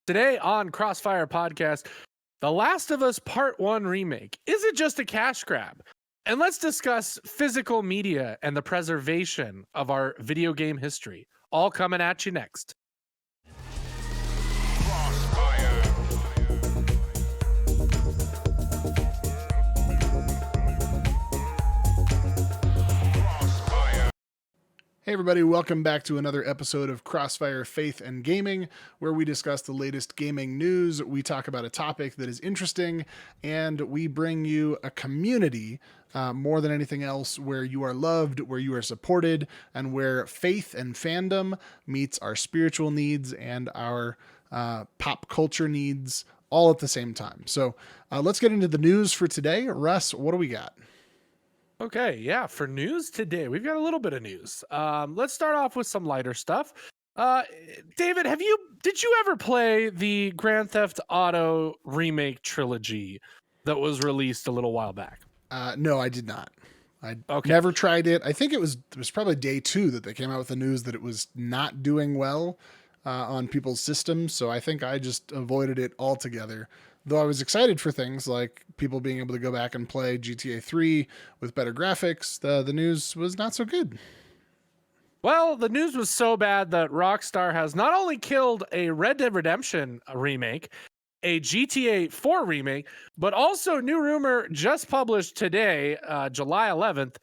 Today on Crossfire Podcast, The Last of Us Part 1 remake. Is it just a cash grab? And let's discuss physical media and the preservation of our video game history. All coming at you next. Hey everybody, welcome back to another episode of Crossfire Faith and Gaming, where we discuss the latest gaming news, we talk about a topic that is interesting, and we bring you a community, more than anything else, where you are loved, where you are supported, and where faith and fandom meets our spiritual needs and our pop culture needs all at the same time. So let's get into the news for today. Russ, what do we got? Okay, yeah, for news today, we've got a little bit of news. Let's start off with some lighter stuff. David, did you ever play the Grand Theft Auto remake trilogy that was released a little while back? No, I did not. I never tried it. I think it was probably day 2 that they came out with the news that it was not doing well on people's systems. So I think I just avoided it altogether. Though I was excited for things like people being able to go back and play GTA 3 with better graphics, the news was not so good. Well, the news was so bad that Rockstar has not only killed a Red Dead Redemption remake, a GTA 4 remake, but also, new rumor just published today, July 11th,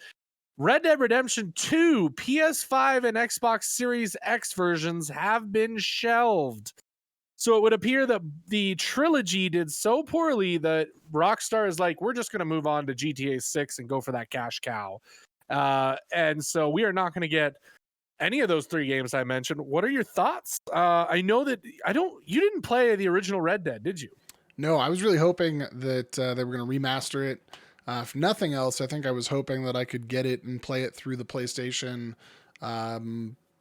Red Dead Redemption 2 PS5 and Xbox Series X versions have been shelved. So it would appear that the trilogy did so poorly that Rockstar is like, we're just going to move on to GTA 6 and go for that cash cow. And so we are not going to get any of those 3 games I mentioned. What are your thoughts? I know that you didn't play the original Red Dead, did you? No, I was really hoping that they were going to remaster it. If nothing else, I think I was hoping that I could get it and play it through the PlayStation,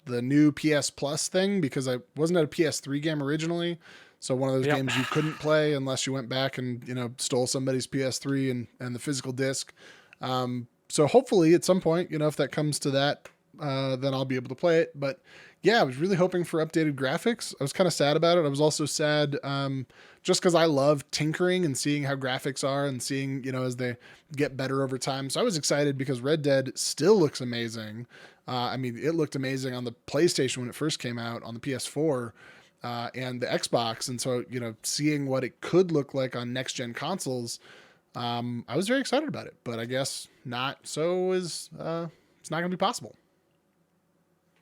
the new PS Plus thing, because I wasn't at a PS3 game originally. So one of those games you couldn't play unless you went back and, stole somebody's PS3 and the physical disc. So hopefully at some point, if that comes to that, then I'll be able to play it. But yeah, I was really hoping for updated graphics. I was kind of sad about it. I was also sad just because I love tinkering and seeing how graphics are and seeing, as they get better over time. So I was excited because Red Dead still looks amazing. It looked amazing on the PlayStation when it first came out, on the PS4 and the Xbox. And so, seeing what it could look like on next-gen consoles, I was very excited about it. But I guess not so it's not going to be possible.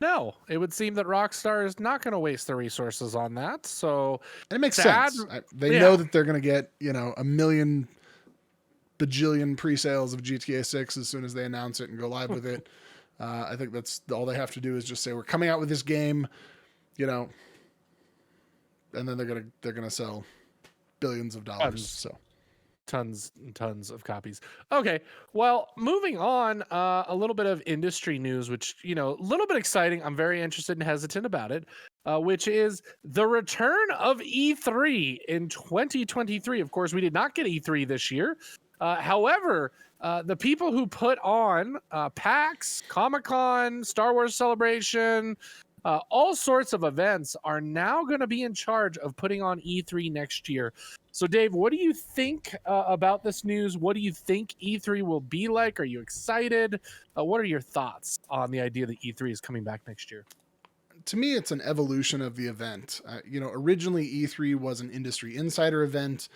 No, it would seem that Rockstar is not going to waste their resources on that. So and it makes sense. They know that they're going to get, a million bajillion pre-sales of GTA 6 as soon as they announce it and go live with it. I think that's all they have to do is just say, we're coming out with this game, and then they're going to sell billions of dollars. So tons and tons of copies. Okay, well, moving on, a little bit of industry news, which, a little bit exciting. I'm very interested and hesitant about it, which is the return of E3 in 2023. Of course, we did not get E3 this year. However, the people who put on PAX, Comic-Con, Star Wars Celebration, all sorts of events are now going to be in charge of putting on E3 next year. So, Dave, what do you think about this news? What do you think E3 will be like? Are you excited? What are your thoughts on the idea that E3 is coming back next year? To me, it's an evolution of the event. Originally E3 was an industry insider event.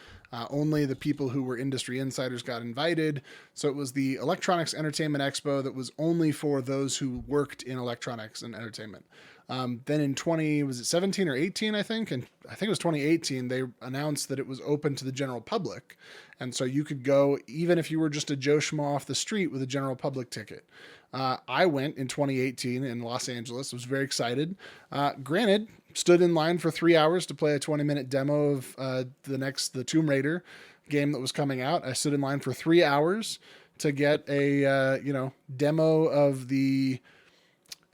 Only the people who were industry insiders got invited. So it was the Electronics Entertainment Expo that was only for those who worked in electronics and entertainment. Then in 17 or 18, I think, and I think it was 2018, they announced that it was open to the general public. And so you could go even if you were just a Joe Schmo off the street with a general public ticket. I went in 2018 in Los Angeles, was very excited. Granted, stood in line for 3 hours to play a 20-minute demo of the Tomb Raider game that was coming out. I stood in line for 3 hours to get a demo of the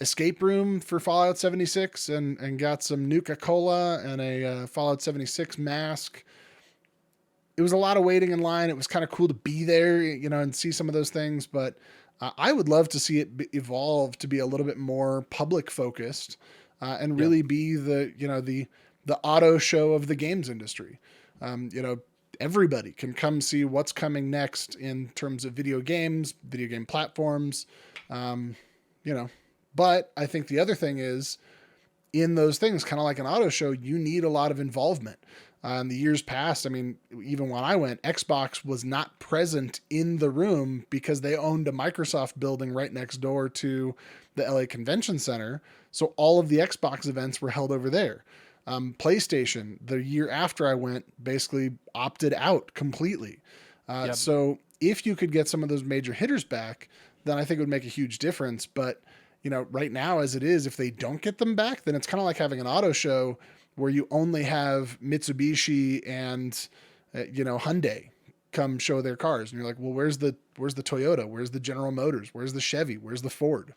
escape room for Fallout 76 and got some Nuka-Cola and a Fallout 76 mask. It was a lot of waiting in line. It was kind of cool to be there, and see some of those things, but I would love to see it evolve to be a little bit more public focused and really be the the auto show of the games industry. You know, everybody can come see what's coming next in terms of video games, video game platforms, you know. But I think the other thing is, in those things, kind of like an auto show, you need a lot of involvement. In the years past, I mean, even when I went, Xbox was not present in the room because they owned a Microsoft building right next door to the LA Convention Center. So all of the Xbox events were held over there. PlayStation, the year after I went, basically opted out completely. Yep. So if you could get some of those major hitters back, then I think it would make a huge difference. But you know, right now as it is, if they don't get them back, then it's kind of like having an auto show where you only have Mitsubishi and you know, Hyundai come show their cars, and you're like, well, where's the Toyota? Where's the General Motors? Where's the Chevy? Where's the Ford?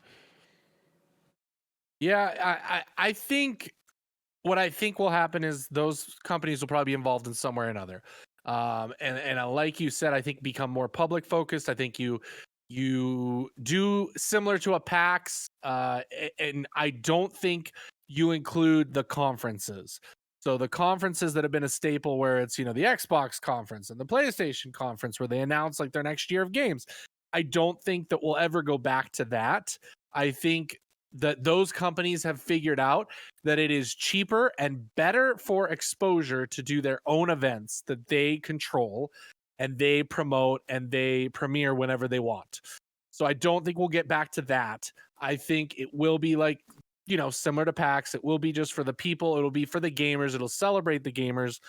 Yeah, I think what I think will happen is those companies will probably be involved in some way or another. And like you said, I think become more public focused. I think you do similar to a PAX, and I don't think you include the conferences. So the conferences that have been a staple, where it's, you know, the Xbox conference and the PlayStation conference, where they announce like their next year of games. I don't think that we'll ever go back to that. I think that those companies have figured out that it is cheaper and better for exposure to do their own events that they control and they promote and they premiere whenever they want. So I don't think we'll get back to that. I think it will be like, you know, similar to PAX. It will be just for the people. It'll be for the gamers. It'll celebrate the gamers.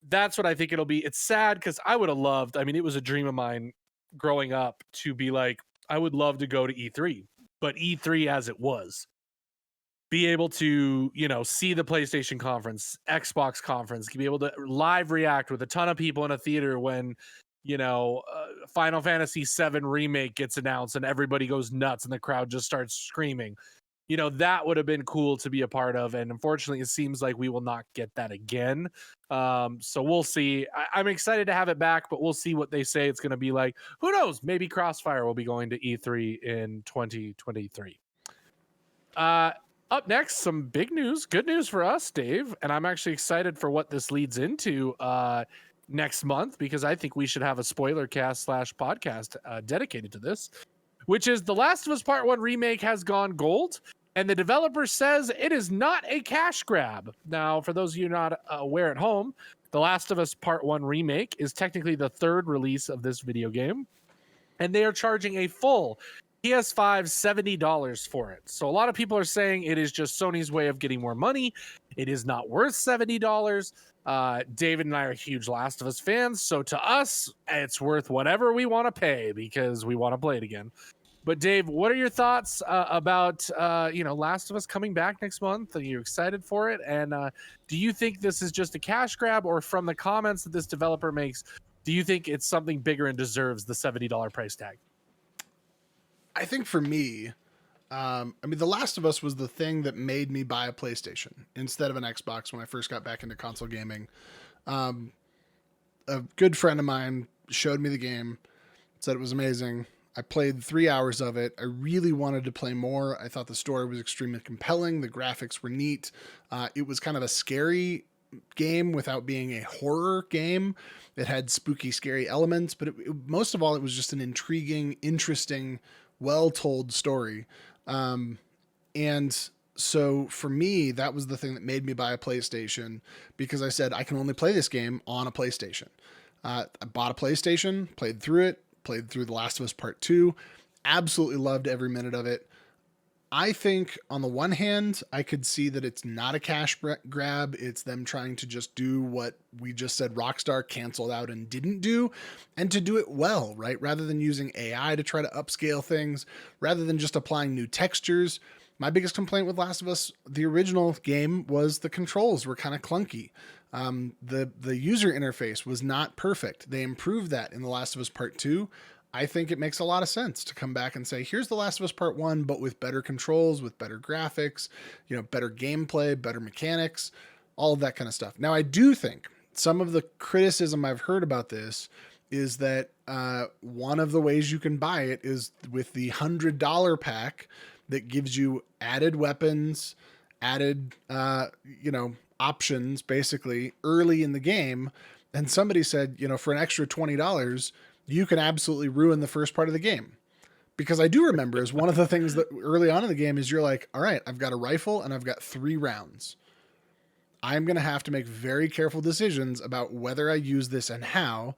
That's what I think it'll be. It's sad because I would have loved, I mean, it was a dream of mine growing up to be like, I would love to go to E3, but E3 as it was, be able to, you know, see the PlayStation conference, Xbox conference, be able to live react with a ton of people in a theater when, you know, Final Fantasy VII Remake gets announced and everybody goes nuts and the crowd just starts screaming. You know, that would have been cool to be a part of. And unfortunately, it seems like we will not get that again. So we'll see. I'm excited to have it back, but we'll see what they say it's going to be like. Who knows? Maybe CrossFire will be going to E3 in 2023. Up next, some big news, good news for us, Dave. And I'm actually excited for what this leads into next month, because I think we should have a spoiler cast / podcast dedicated to this, which is The Last of Us Part 1 remake has gone gold. And the developer says it is not a cash grab. Now, for those of you not aware at home, The Last of Us Part 1 remake is technically the third release of this video game. And they are charging a full PS5 $70 for it. So a lot of people are saying it is just Sony's way of getting more money. It is not worth $70. David and I are huge Last of Us fans. So to us, it's worth whatever we want to pay because we want to play it again. But Dave, what are your thoughts about you know, Last of Us coming back next month? Are you excited for it? And do you think this is just a cash grab, or from the comments that this developer makes, do you think it's something bigger and deserves the $70 price tag? I think for me, I mean, The Last of Us was the thing that made me buy a PlayStation instead of an Xbox when I first got back into console gaming. A good friend of mine showed me the game, said it was amazing. I played 3 hours of it. I really wanted to play more. I thought the story was extremely compelling. The graphics were neat. It was kind of a scary game without being a horror game. It had spooky, scary elements, but most of all, it was just an intriguing, interesting, well-told story. And so for me, that was the thing that made me buy a PlayStation, because I said, I can only play this game on a PlayStation. I bought a PlayStation, played through The Last of Us Part 2, absolutely loved every minute of it. I think on the one hand, I could see that it's not a cash grab. It's them trying to just do what we just said Rockstar canceled out and didn't do, and to do it well, right? Rather than using AI to try to upscale things, rather than just applying new textures. My biggest complaint with Last of Us, the original game, was the controls were kind of clunky. The user interface was not perfect. They improved that in The Last of Us Part 2. I think it makes a lot of sense to come back and say, here's The Last of Us Part 1, but with better controls, with better graphics, you know, better gameplay, better mechanics, all of that kind of stuff. Now, I do think some of the criticism I've heard about this is that one of the ways you can buy it is with the $100 pack that gives you added weapons, added, you know, options basically early in the game. And somebody said, for an extra $20, you can absolutely ruin the first part of the game. Because I do remember is one of the things that early on in the game is you're like, all right, I've got a rifle and I've got 3 rounds. I'm going to have to make very careful decisions about whether I use this and how.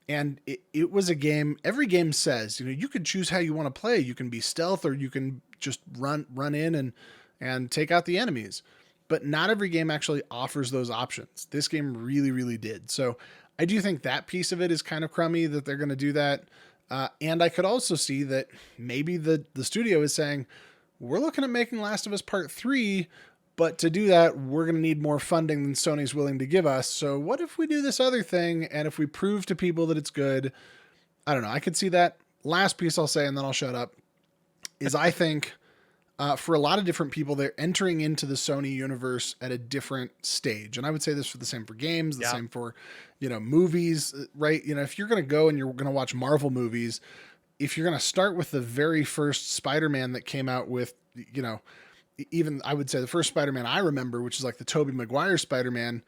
And it was a game. Every game says, you can choose how you want to play. You can be stealth, or you can just run in and take out the enemies. But not every game actually offers those options. This game really, really did. So I do think that piece of it is kind of crummy that they're going to do that. And I could also see that maybe the studio is saying, we're looking at making Last of Us Part 3, but to do that, we're going to need more funding than Sony's willing to give us. So what if we do this other thing? And if we prove to people that it's good, I don't know. I could see that. Last piece I'll say, and then I'll shut up, is I think for a lot of different people, they're entering into the Sony universe at a different stage. And I would say this for the same for games, the same for, movies, right? If you're going to go and you're going to watch Marvel movies, if you're going to start with the very first Spider-Man that came out with, even I would say the first Spider-Man I remember, which is like the Tobey Maguire Spider-Man,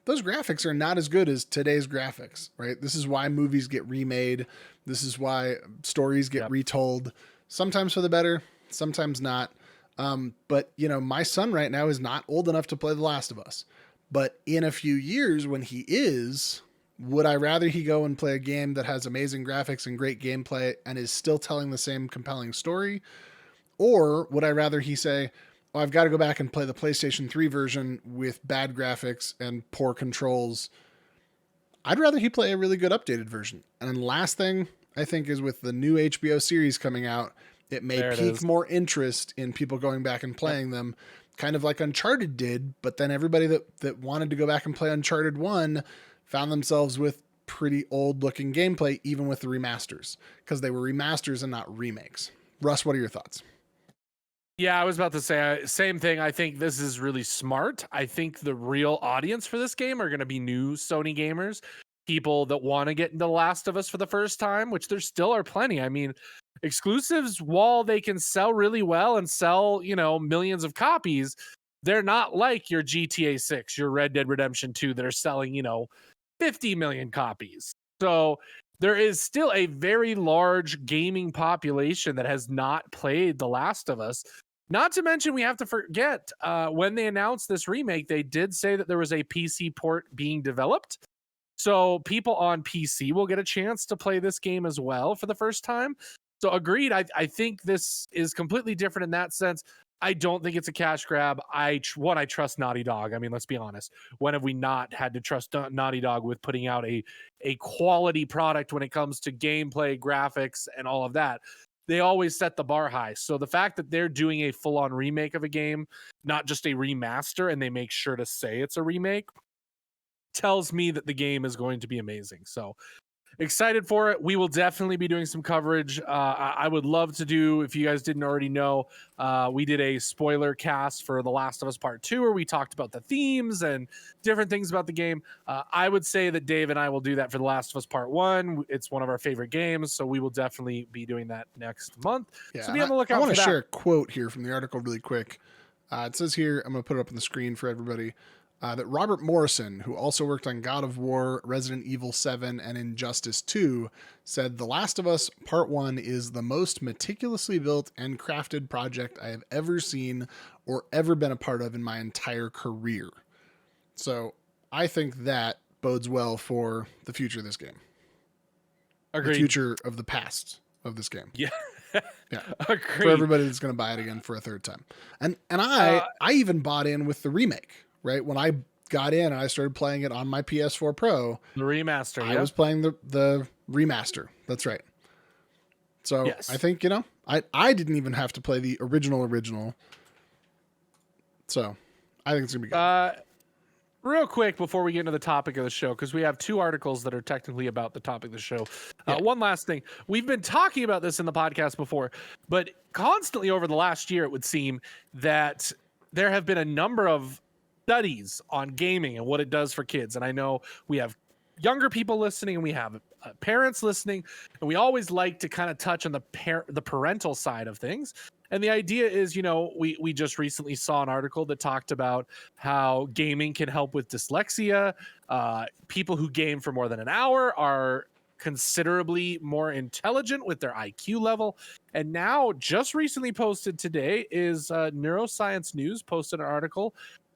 those graphics are not as good as today's graphics, right? This is why movies get remade. This is why stories get retold, sometimes for the better, sometimes not. But my son right now is not old enough to play The Last of Us, but in a few years when he is, would I rather he go and play a game that has amazing graphics and great gameplay and is still telling the same compelling story? Or would I rather he say, oh, I've got to go back and play the PlayStation 3 version with bad graphics and poor controls? I'd rather he play a really good updated version. And then last thing I think is with the new HBO series coming out, it may pique more interest in people going back and playing them, kind of like Uncharted did. But then everybody that wanted to go back and play Uncharted 1 found themselves with pretty old looking gameplay, even with the remasters, because they were remasters and not remakes. Russ, what are your thoughts? Yeah, I was about to say same thing. I think this is really smart. I think the real audience for this game are going to be new Sony gamers, people that want to get into The Last of Us for the first time, which there still are plenty. I mean, exclusives, while they can sell really well and sell, millions of copies, they're not like your GTA 6, your Red Dead Redemption 2 that are selling, 50 million copies. So there is still a very large gaming population that has not played The Last of Us. Not to mention, we have to forget, when they announced this remake, they did say that there was a PC port being developed. So people on PC will get a chance to play this game as well for the first time. So agreed, I think this is completely different in that sense. I don't think it's a cash grab. I trust Naughty Dog. I mean, let's be honest. When have we not had to trust Naughty Dog with putting out a quality product when it comes to gameplay, graphics, and all of that? They always set the bar high. So the fact that they're doing a full-on remake of a game, not just a remaster, and they make sure to say it's a remake, tells me that the game is going to be amazing. So excited for it. We will definitely be doing some coverage. I would love to do, if you guys didn't already know, we did a spoiler cast for The Last of Us Part 2 where we talked about the themes and different things about the game. I would say that Dave and I will do that for The Last of Us Part 1. It's one of our favorite games, so we will definitely be doing that next month. Yeah, so be on the lookout. I want to share a quote here from the article really quick. It says here, I'm going to put it up on the screen for everybody. That Robert Morrison, who also worked on God of War, Resident Evil 7, and Injustice 2, said The Last of Us Part 1 is the most meticulously built and crafted project I have ever seen or ever been a part of in my entire career. So I think that bodes well for the future of this game. Agreed. The future of the past of this game. Yeah. Yeah. Agreed. For everybody that's going to buy it again for a third time. And I even bought in with the remake. Right when I got in and I started playing it on my PS4 Pro, the remaster. I was playing the remaster. That's right. So yes. I think I didn't even have to play the original. So I think it's gonna be good. Real quick before we get into the topic of the show, because we have 2 articles that are technically about the topic of the show. One last thing. We've been talking about this in the podcast before, but constantly over the last year, it would seem that there have been a number of studies on gaming and what it does for kids. And I know we have younger people listening and we have parents listening, and we always like to kind of touch on the parental side of things. And the idea is, we just recently saw an article that talked about how gaming can help with dyslexia. People who game for more than an hour are considerably more intelligent with their IQ level. And now, just recently posted today, is Neuroscience News posted an article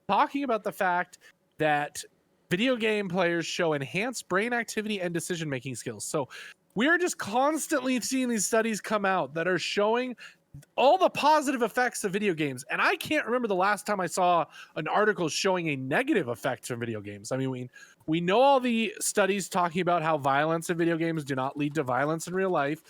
talking about the fact that video game players show enhanced brain activity and decision-making skills. So we are just constantly seeing these studies come out that are showing all the positive effects of video games. And I can't remember the last time I saw an article showing a negative effect from video games. I mean, we know all the studies talking about how violence in video games do not lead to violence in real life.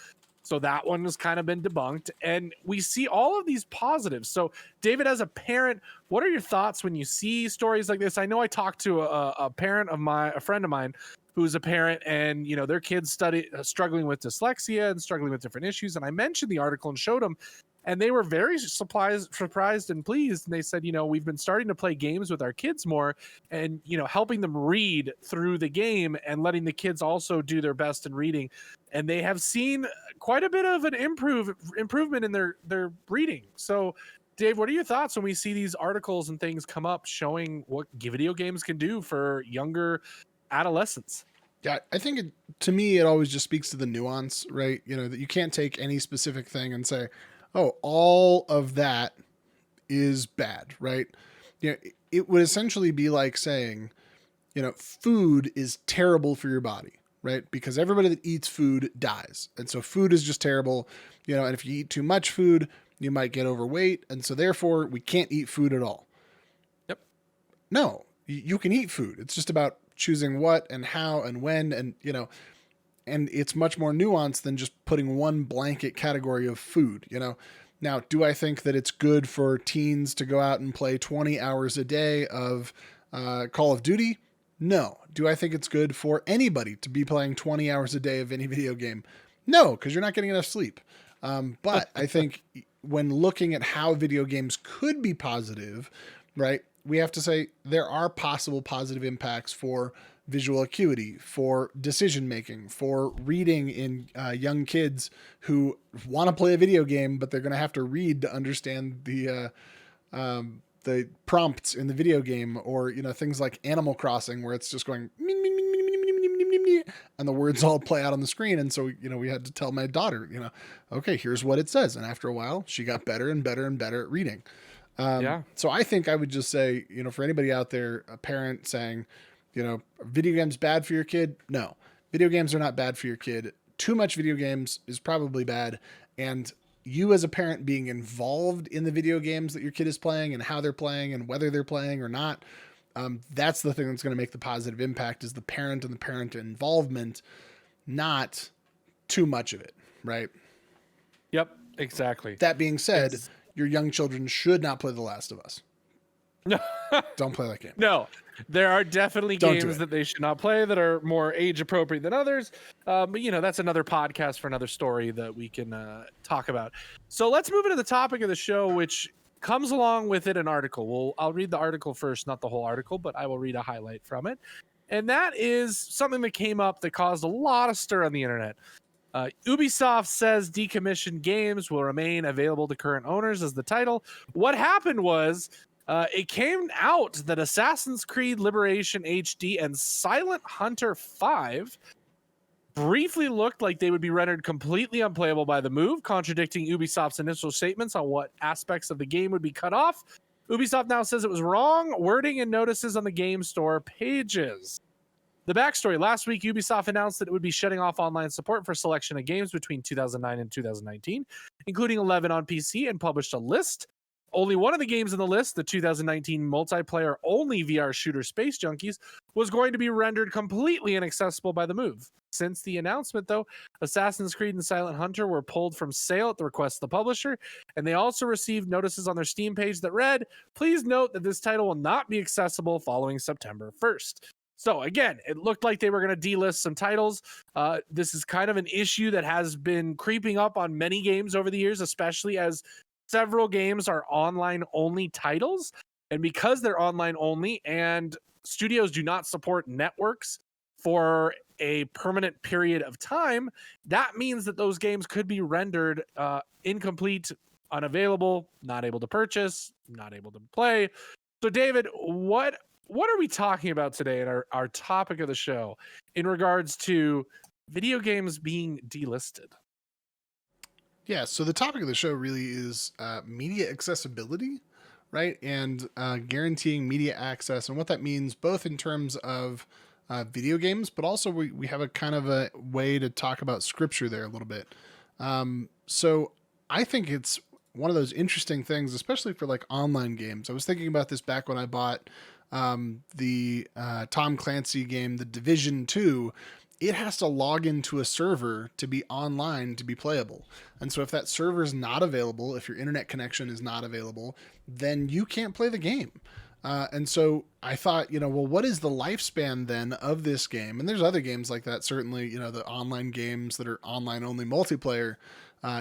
So that one has kind of been debunked. And we see all of these positives. So David, as a parent, what are your thoughts when you see stories like this? I know I talked to a friend of mine who's a parent, and their kids struggling with dyslexia and struggling with different issues. And I mentioned the article and showed them, and they were very surprised and pleased. And they said, we've been starting to play games with our kids more, and helping them read through the game and letting the kids also do their best in reading. And they have seen quite a bit of an improvement in their reading. So Dave, what are your thoughts when we see these articles and things come up showing what video games can do for younger adolescents? Yeah, I think to me, it always just speaks to the nuance, right? That you can't take any specific thing and say, oh, all of that is bad, right? It would essentially be like saying, food is terrible for your body, right? Because everybody that eats food dies. And so food is just terrible, and if you eat too much food, you might get overweight. And so therefore we can't eat food at all. Yep. No, you can eat food. It's just about choosing what and how and when, and and it's much more nuanced than just putting one blanket category of food. Now, do I think that it's good for teens to go out and play 20 hours a day of Call of Duty? No. Do I think it's good for anybody to be playing 20 hours a day of any video game? No, because you're not getting enough sleep. But I think when looking at how video games could be positive, right, we have to say there are possible positive impacts for visual acuity, for decision making, for reading in young kids who want to play a video game, but they're going to have to read to understand the prompts in the video game, or things like Animal Crossing, where it's just going and the words all play out on the screen. And so we had to tell my daughter, okay, here's what it says. And after a while, she got better and better and better at reading. So I think I would just say, for anybody out there, a parent saying, video games bad for your kid? No, video games are not bad for your kid. Too much video games is probably bad. And you as a parent being involved in the video games that your kid is playing and how they're playing and whether they're playing or not, that's the thing that's going to make the positive impact, is the parent and the parent involvement, not too much of it. Right. Yep, exactly. That being said, your young children should not play The Last of Us. Don't play that game. No, there are definitely games that they should not play that are more age appropriate than others. But that's another podcast for another story that we can talk about. So let's move into the topic of the show, which comes along with it an article. I'll read the article first, not the whole article, but I will read a highlight from it. And that is something that came up that caused a lot of stir on the internet. Ubisoft says decommissioned games will remain available to current owners as the title. What happened was it came out that Assassin's Creed Liberation HD and Silent Hunter 5 briefly looked like they would be rendered completely unplayable by the move, contradicting Ubisoft's initial statements on what aspects of the game would be cut off. Ubisoft now says it was wrong wording and notices on the game store pages. The backstory: last week, Ubisoft announced that it would be shutting off online support for a selection of games between 2009 and 2019, including 11 on PC, and published a list. Only one of the games in the list, the 2019 multiplayer-only VR shooter Space Junkies, was going to be rendered completely inaccessible by the move. Since the announcement, though, Assassin's Creed and Silent Hunter were pulled from sale at the request of the publisher, and they also received notices on their Steam page that read, "Please note that this title will not be accessible following September 1st. So again, it looked like they were going to delist some titles. This is kind of an issue that has been creeping up on many games over the years, especially as several games are online-only titles. And because they're online-only and studios do not support networks for a permanent period of time, that means that those games could be rendered incomplete unavailable, not able to purchase, not able to play. So David, what are we talking about today in our topic of the show in regards to video games being delisted? Yeah, so the topic of the show really is media accessibility, right? And guaranteeing media access and what that means, both in terms of video games, but also we have a kind of a way to talk about scripture there a little bit. So I think it's one of those interesting things, especially for like online games. I was thinking about this back when I bought the Tom Clancy game, The Division 2. It has to log into a server to be online to be playable. And so if that server is not available, if your internet connection is not available, then you can't play the game. And so I thought, well, what is the lifespan then of this game? And there's other games like that, certainly, the online games that are online only multiplayer.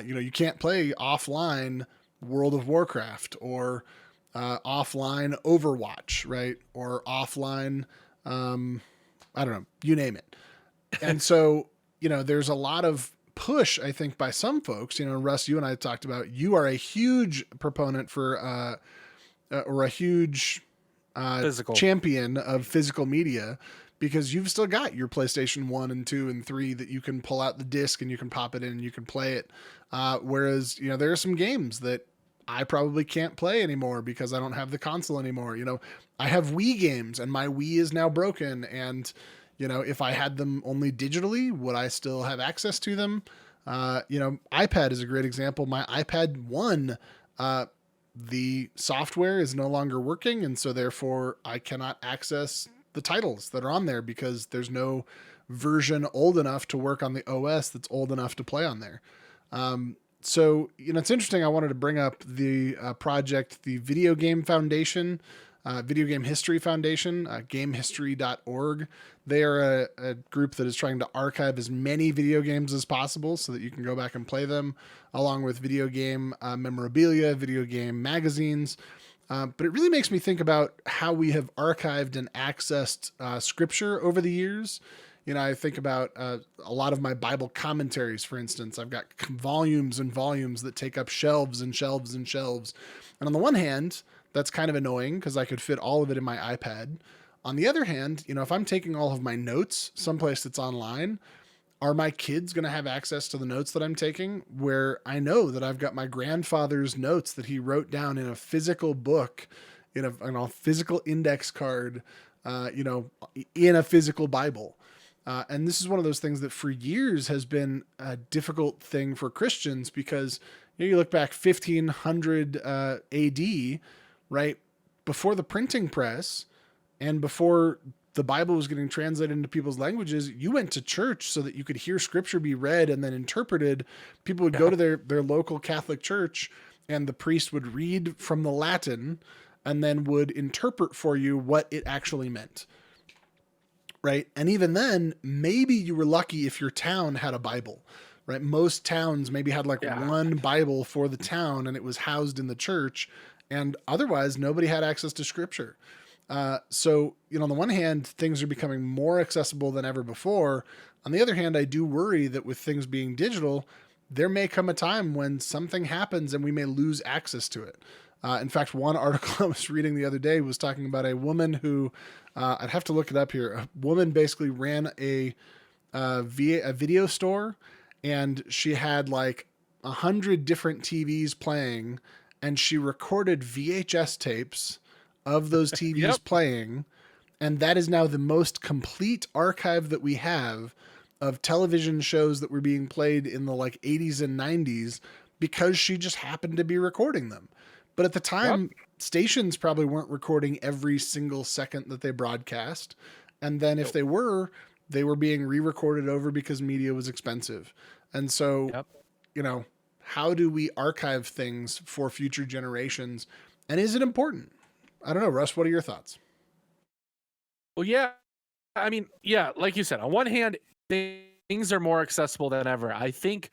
You can't play offline World of Warcraft or offline Overwatch, right? Or offline, I don't know, you name it. And so, there's a lot of push, I think, by some folks. Russ, you and I talked about, you are a huge proponent for, or a huge Physical champion of physical media, because you've still got your PlayStation 1 and 2 and 3 that you can pull out the disc and you can pop it in and you can play it. Whereas, there are some games that I probably can't play anymore because I don't have the console anymore. I have Wii games and my Wii is now broken, and if I had them only digitally, would I still have access to them? iPad is a great example. My iPad 1, the software is no longer working, and so therefore I cannot access the titles that are on there because there's no version old enough to work on the OS that's old enough to play on there. So, it's interesting. I wanted to bring up the project, the Video Game Foundation, Video Game History Foundation, gamehistory.org. They are a group that is trying to archive as many video games as possible so that you can go back and play them, along with video game memorabilia, video game magazines. But it really makes me think about how we have archived and accessed scripture over the years. I think about a lot of my Bible commentaries, for instance. I've got volumes and volumes that take up shelves and shelves and shelves. And on the one hand, that's kind of annoying because I could fit all of it in my iPad. On the other hand, if I'm taking all of my notes someplace that's online, are my kids going to have access to the notes that I'm taking, where I know that I've got my grandfather's notes that he wrote down in a physical book, in a physical index card, in a physical Bible? And this is one of those things that for years has been a difficult thing for Christians, because you look back 1500 AD, right? Before the printing press and before the Bible was getting translated into people's languages, you went to church so that you could hear scripture be read and then interpreted. People would go to their local Catholic church, and the priest would read from the Latin and then would interpret for you what it actually meant. Right. And even then, maybe you were lucky if your town had a Bible, right? Most towns maybe had one Bible for the town, and it was housed in the church, and otherwise nobody had access to scripture. So, on the one hand, things are becoming more accessible than ever before. On the other hand, I do worry that with things being digital, there may come a time when something happens and we may lose access to it. In fact, one article I was reading the other day was talking about a woman who, I'd have to look it up here. A woman basically ran a video store, and she had 100 different TVs playing, and she recorded VHS tapes of those TVs playing. And that is now the most complete archive that we have of television shows that were being played in the 80s and 90s, because she just happened to be recording them. But at the time, stations probably weren't recording every single second that they broadcast. And then if they were being re-recorded over because media was expensive. And so, how do we archive things for future generations? And is it important? I don't know, Russ, what are your thoughts? Well, yeah. I mean, yeah, like you said, on one hand, things are more accessible than ever. I think,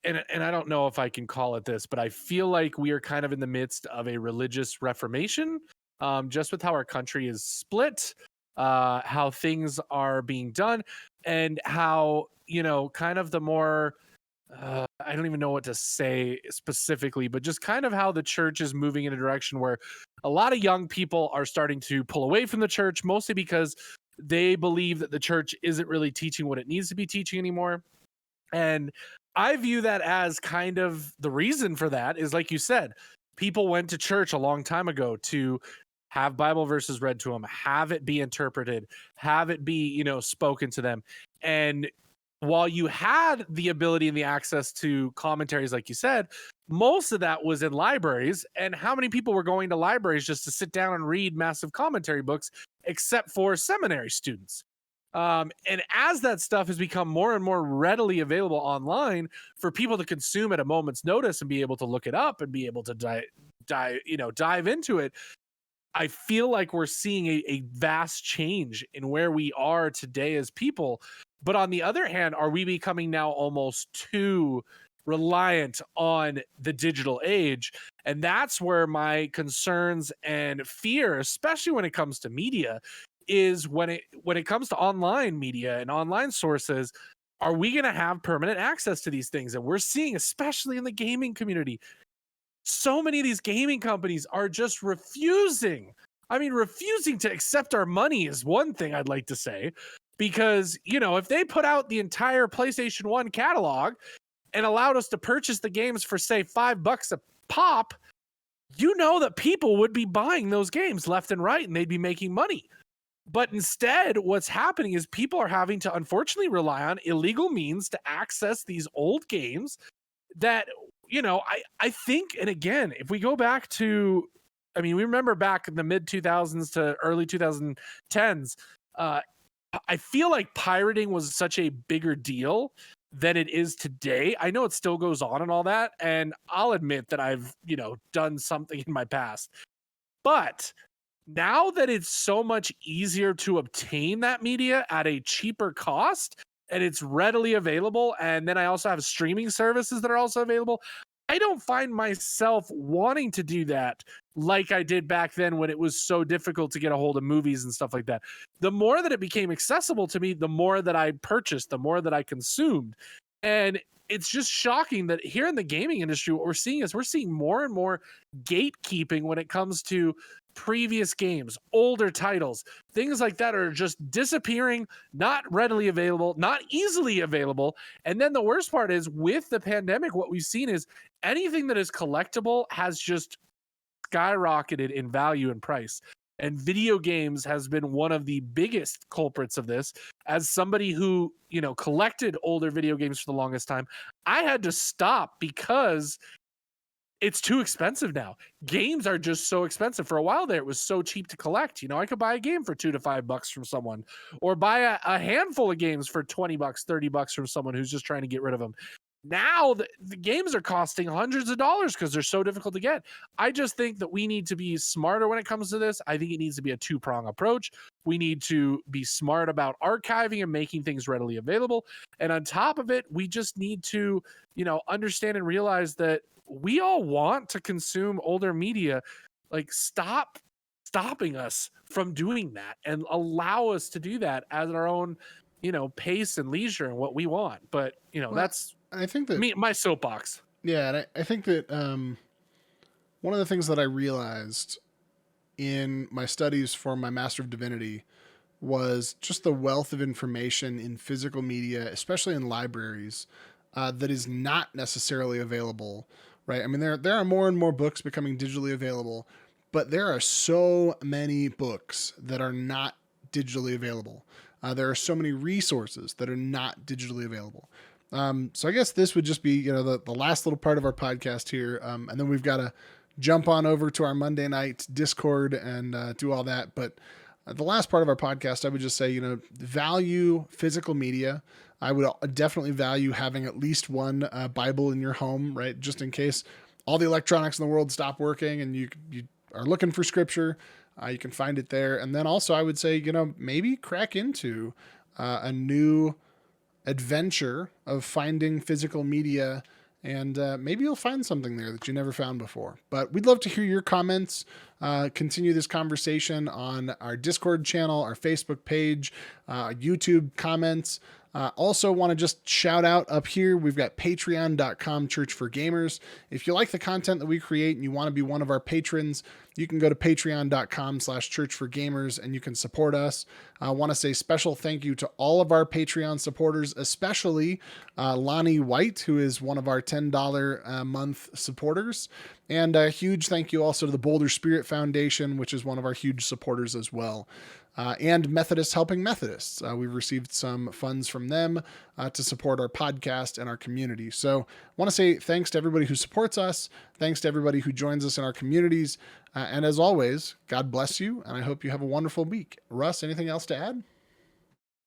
and I don't know if I can call it this, but I feel like we are kind of in the midst of a religious reformation, just with how our country is split, how things are being done, and how, kind of the more I don't even know what to say specifically, but just kind of how the church is moving in a direction where a lot of young people are starting to pull away from the church, mostly because they believe that the church isn't really teaching what it needs to be teaching anymore. And I view that as kind of the reason for that is, like you said, people went to church a long time ago to have Bible verses read to them, have it be interpreted, have it be, spoken to them. And while you had the ability and the access to commentaries, like you said, most of that was in libraries. And how many people were going to libraries just to sit down and read massive commentary books, except for seminary students? And as that stuff has become more and more readily available online for people to consume at a moment's notice and be able to look it up and be able to dive into it, I feel like we're seeing a vast change in where we are today as people. But on the other hand, are we becoming now almost too reliant on the digital age? And that's where my concerns and fear, especially when it comes to media, is when it comes to online media and online sources. Are we going to have permanent access to these things? And we're seeing, especially in the gaming community, so many of these gaming companies are just refusing. I mean, refusing to accept our money is one thing I'd like to say, because, if they put out the entire PlayStation 1 catalog and allowed us to purchase the games for, say, $5 a pop, that people would be buying those games left and right and they'd be making money. But instead, what's happening is people are having to unfortunately rely on illegal means to access these old games that, I think, and again, if we go back to, we remember back in the mid 2000s to early 2010s, I feel like pirating was such a bigger deal than it is today. I know it still goes on and all that, and I'll admit that I've, done something in my past. But now that it's so much easier to obtain that media at a cheaper cost and it's readily available, and then I also have streaming services that are also available, I don't find myself wanting to do that like I did back then when it was so difficult to get a hold of movies and stuff like that. The more that it became accessible to me, the more that I purchased, the more that I consumed. And it's just shocking that here in the gaming industry, what we're seeing is we're seeing more and more gatekeeping when it comes to previous games, older titles, things like that are just disappearing, not readily available, not easily available. And then the worst part is, with the pandemic, what we've seen is anything that is collectible has just skyrocketed in value and price. And video games has been one of the biggest culprits of this. As somebody who, collected older video games for the longest time, I had to stop because it's too expensive now. Games are just so expensive. For a while there, it was so cheap to collect. I could buy a game for $2 to $5 from someone, or buy a handful of games for $20, $30 from someone who's just trying to get rid of them. Now the games are costing hundreds of dollars because they're so difficult to get. I just think that we need to be smarter when it comes to this. I think it needs to be a two-prong approach. We need to be smart about archiving and making things readily available. And on top of it, we just need to, understand and realize that we all want to consume older media. Like, stopping us from doing that and allow us to do that at our own, pace and leisure and what we want. But, that's, I think that my soapbox. Yeah, and I think that one of the things that I realized in my studies for my Master of Divinity was just the wealth of information in physical media, especially in libraries, that is not necessarily available, right? I mean, there are more and more books becoming digitally available, but there are so many books that are not digitally available. There are so many resources that are not digitally available. So I guess this would just be, the last little part of our podcast here. And then we've got to jump on over to our Monday night Discord and do all that. But the last part of our podcast, I would just say, value physical media. I would definitely value having at least one Bible in your home, right? Just in case all the electronics in the world stop working and you are looking for scripture, you can find it there. And then also I would say, maybe crack into a new adventure of finding physical media, and maybe you'll find something there that you never found before. But we'd love to hear your comments. continue this conversation on our Discord channel, our Facebook page, YouTube comments. Also want to just shout out up here, we've got patreon.com Church for Gamers. If you like the content that we create and you want to be one of our patrons, you can go to patreon.com/Church for Gamers and you can support us. I want to say special thank you to all of our Patreon supporters, especially Lonnie White, who is one of our $10 a month supporters. And a huge thank you also to the Boulder Spirit Foundation, which is one of our huge supporters as well. And Methodists Helping Methodists. We've received some funds from them to support our podcast and our community. So I want to say thanks to everybody who supports us. Thanks to everybody who joins us in our communities. And as always, God bless you. And I hope you have a wonderful week. Russ, anything else to add?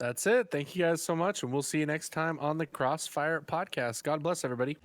That's it. Thank you guys so much. And we'll see you next time on the Crossfire podcast. God bless everybody.